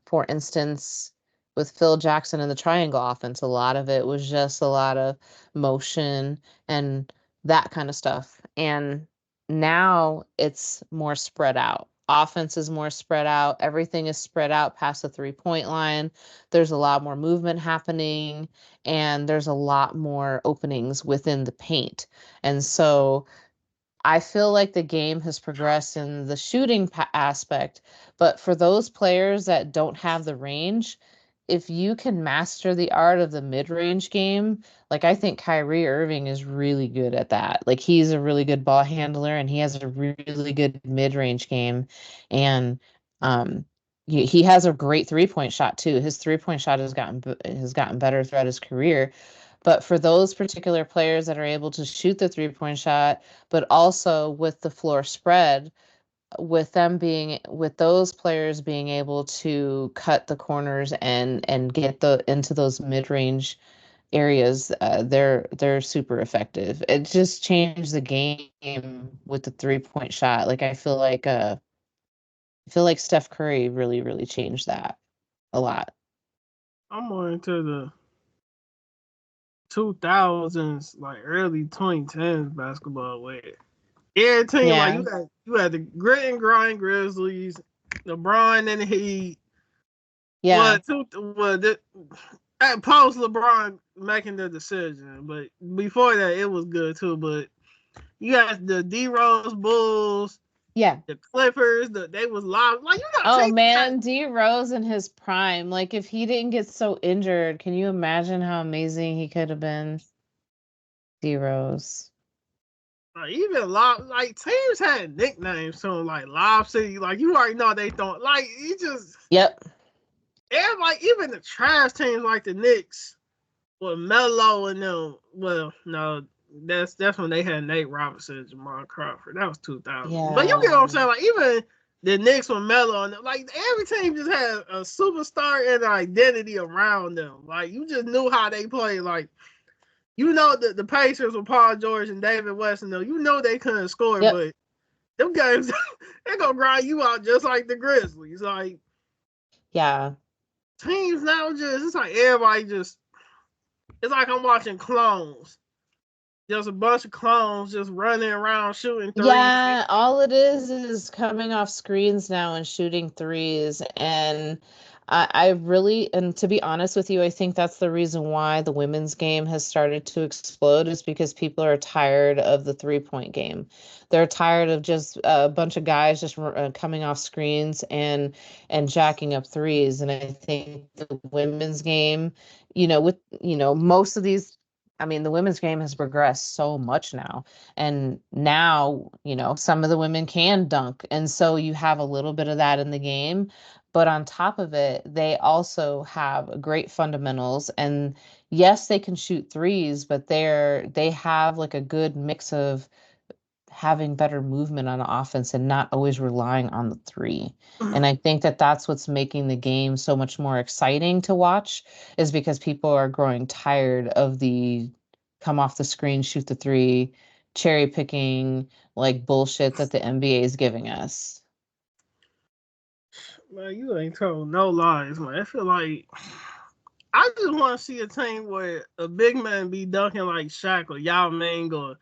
for instance, with Phil Jackson and the triangle offense, a lot of it was just a lot of motion and that kind of stuff. And now it's more spread out. Offense is more spread out. Everything is spread out past the 3-point line. There's a lot more movement happening, and there's a lot more openings within the paint. And so I feel like the game has progressed in the shooting aspect, but for those players that don't have the range, if you can master the art of the mid-range game, like I think Kyrie Irving is really good at that. Like he's a really good ball handler and he has a really good mid-range game, and um he has a great 3-point shot too. His 3-point shot has gotten better throughout his career. But for those particular players that are able to shoot the 3-point shot, but also with the floor spread, with those players being able to cut the corners and get the into those mid-range areas, they're super effective. It just changed the game with the 3-point shot. Like I feel like Steph Curry really changed that a lot. I'm more into the 2000s, like early 2010s basketball where every team like Yeah. you had the grit and grind Grizzlies, LeBron and the Heat. Yeah. Well, at post LeBron making the decision, but before that it was good too. But you got the D Rose Bulls, Yeah. the Clippers, they was live. Like you got Oh teams that man, D Rose in his prime. Like if he didn't get so injured, can you imagine how amazing he could have been? D Rose. even lob like teams had nicknames to them, like Lob City. Like you already know they don't like you just Yep. everybody, even the trash teams like the Knicks with Melo and them. Well, no, that's when they had Nate Robinson and Jamal Crawford. That was 2000. But you get what I'm Yeah. saying? Like even the Knicks with Melo and them, like every team just had a superstar and an identity around them. Like you just knew how they played. Like you know the Pacers with Paul George and David West, though, you know they couldn't score, Yep. but them games they gonna grind you out just like the Grizzlies. Like Yeah. teams now it's like everybody it's like I'm watching clones. Just a bunch of clones just running around shooting threes. Yeah, all it is coming off screens now and shooting threes. And I really, and to be honest with you, I think that's the reason why the women's game has started to explode, is because people are tired of the 3-point game. They're tired of just a bunch of guys just coming off screens and jacking up threes. And I think the women's game, with, most of these, I mean, the women's game has progressed so much now. And now, some of the women can dunk. And so you have a little bit of that in the game. But on top of it, they also have great fundamentals. And yes, they can shoot threes, but they have like a good mix of having better movement on offense and not always relying on the three. And I think that that's what's making the game so much more exciting to watch, is because people are growing tired of the come off the screen, shoot the three, cherry picking like bullshit that the NBA is giving us. Man, you ain't told no lies, man. I feel like I just want to see a team where a big man be dunking like Shaq or Yao Ming, or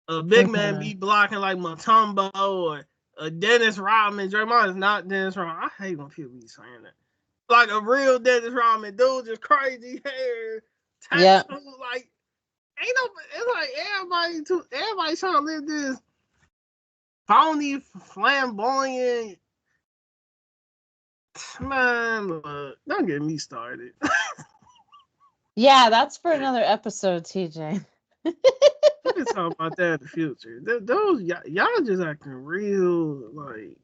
a big man be blocking like Mutombo or a Dennis Rodman. Draymond is not Dennis Rodman. I hate when people be saying that. Like a real Dennis Rodman dude, just crazy hair, tattoo. Like ain't no. It's like everybody trying to live this phony, flamboyant. Man, look, don't get me started. Yeah, that's for another episode, TJ. We can talk about that in the future. Those y'all just acting real like.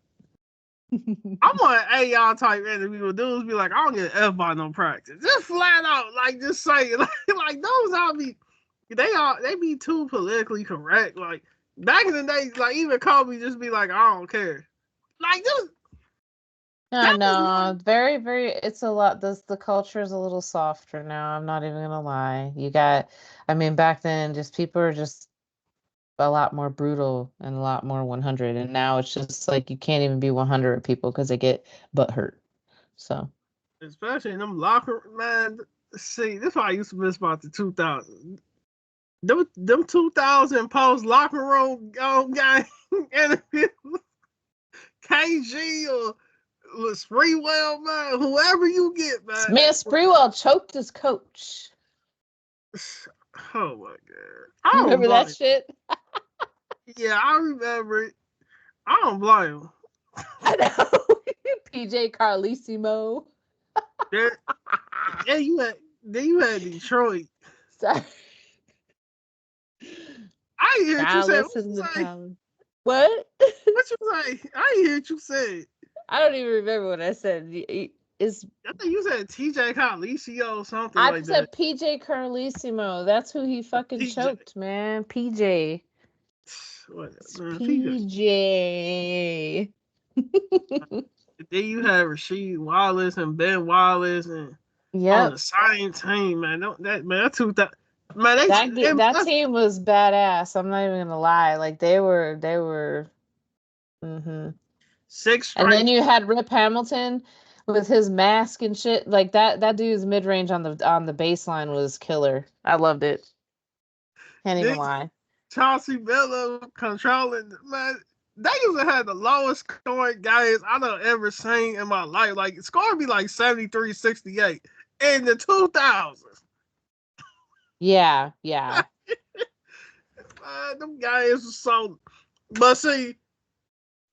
I want an y'all type interview. Dudes be like, I don't get an F by no practice. Just flat out, like just say it. Like those all be they be too politically correct. Like back in the day, like even Kobe just be like, I don't care. Like just No, very, very, it's a lot. The culture is a little softer now. I'm not even gonna lie. I mean, back then, just people are just a lot more brutal and a lot more 100. And now it's just like you can't even be 100 with people because they get butt hurt. So, especially in them locker, man. See, this is why I used to miss about the 2000s. Them 2000 post locker room game interviews. KG or Spreewell, man, whoever you get, man. man, Spreewell choked his coach. Oh my god, I You don't remember blame that shit? Yeah, I remember it. I don't blame him. I know. PJ Carlissimo. Then you had Detroit. Sorry. I didn't hear what you said. Dallas in the town. What? What you say? I didn't hear what you said. I don't even remember what I said. I think you said TJ Carlissimo or something I like said that. PJ Carlissimo. That's who he fucking TJ. choked, man. PJ. What, It's man, PJ. Then you had Rasheed Wallace and Ben Wallace and on Yep. the same team, man. That 2000, man, That team was badass. I'm not even gonna lie. Like they were. Mm-hmm. 6 And straight. then you had Rip Hamilton with his mask and shit. Like that dude's mid range on the baseline was killer. I loved it. Can't even lie. Chauncey Miller controlling, man. They used to have the lowest scoring guys I've ever seen in my life. Like, score be like 73, 68 in the 2000s. Yeah. Them guys are so. But see,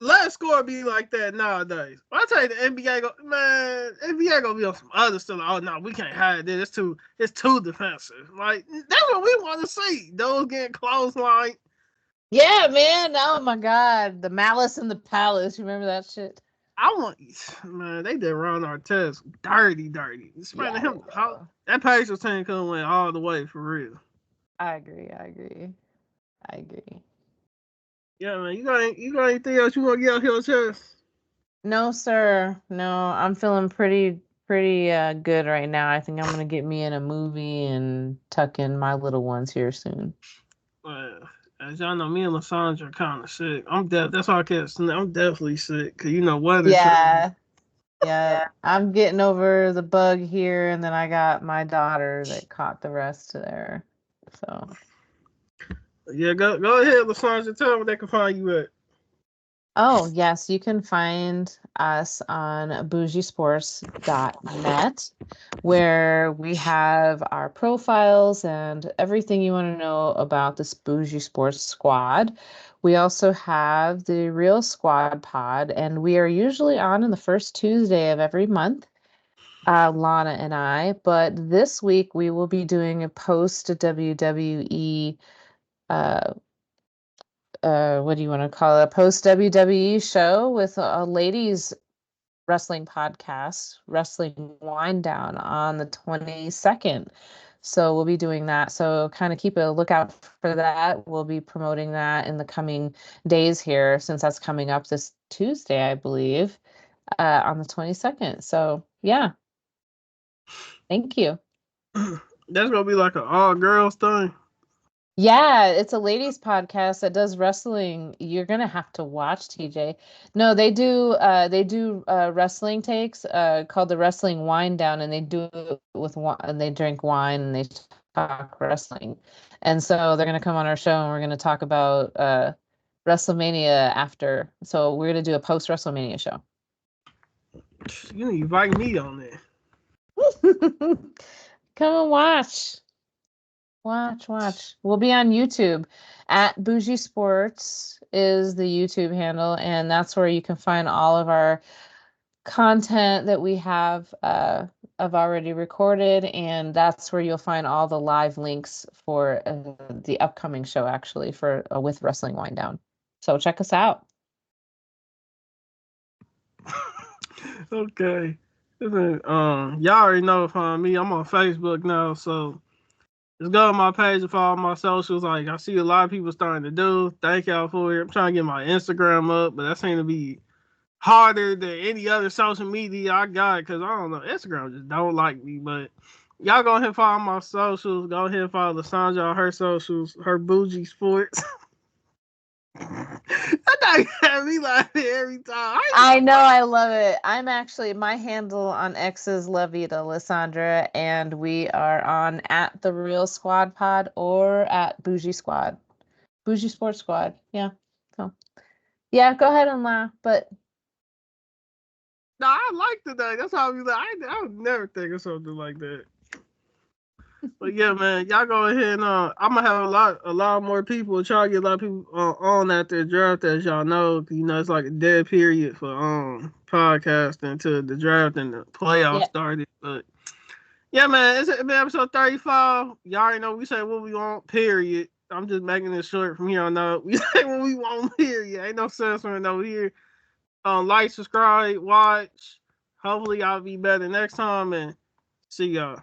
let score be like that nowadays. I tell you, the NBA NBA gonna be on some other stuff. Like, oh no, we can't hide this. It's too defensive. Like that's what we want to see. Those getting clothesline. Yeah, man. Oh my God. The Malice in the Palace. You remember that shit? Man, they did Ron Artest dirty. Despite Yeah. him, that Pacers team couldn't win all the way for real. I agree. Yeah, man. You got anything else you want to get off your chest? No, sir. No, I'm feeling pretty pretty good right now. I think I'm gonna get me in a movie and tuck in my little ones here soon. As y'all know, me and Lasandra are kind of sick. That's why I kept saying I'm definitely sick because weather change. Yeah, yeah. I'm getting over the bug here, and then I got my daughter that caught the rest there. So. Yeah, go ahead, Lasandra. Tell them where they can find you at. Oh, yes, you can find us on bougiesports.net, where we have our profiles and everything you want to know about this Bougie Sports squad. We also have the Real Squad Pod, and we are usually on the first Tuesday of every month, Lana and I. But this week we will be doing a post WWE uh, what do you want to call it? A post WWE show with a ladies wrestling podcast, Wrestling Wind Down on the 22nd. So we'll be doing that. So kind of keep a lookout for that. We'll be promoting that in the coming days here, since that's coming up this Tuesday, I believe, on the 22nd. So yeah, thank you. That's gonna be like an all girls thing. Yeah, it's a ladies podcast that does wrestling. You're gonna have to watch, TJ. No, they do wrestling takes called the Wrestling Wine Down, and they do it with wine, and they drink wine and they talk wrestling. And so they're gonna come on our show and we're gonna talk about WrestleMania after. So we're gonna do a post WrestleMania show. You need to invite me on there. Come and watch. Watch. We'll be on YouTube. At Bougie Sports is the YouTube handle, and that's where you can find all of our content that we have already recorded, and that's where you'll find all the live links for the upcoming show, actually, for with Wrestling Wind Down. So check us out. Okay. Listen, y'all already know find me. I'm on Facebook now, so just go to my page and follow my socials. Like I see a lot of people starting to do. Thank y'all for it. I'm trying to get my Instagram up, but that seems to be harder than any other social media I got because I don't know. Instagram just don't like me. But y'all go ahead and follow my socials. Go ahead and follow Lasandra on her socials, her bougie sports. That thing had me laughing every time. I know, I love it. I'm actually, my handle on X is Lavita Lysandra, and we are on at the Real Squad Pod or at Bougie Squad, Bougie Sports Squad. Yeah. So, yeah, go ahead and laugh, but No, I like the name. That's how I was like. I would never think of something like that. But yeah, man, y'all go ahead and I'm gonna have a lot more people. Try to get a lot of people on at the draft, as y'all know. It's like a dead period for podcasting until the draft and the playoffs yeah. started. But yeah, man, it's been episode 35. Y'all already know we say what we want. Period. I'm just making it short from here on out. We say what we want. Period. Ain't no censoring over here. Like, subscribe, watch. Hopefully, I'll be better next time, and see y'all.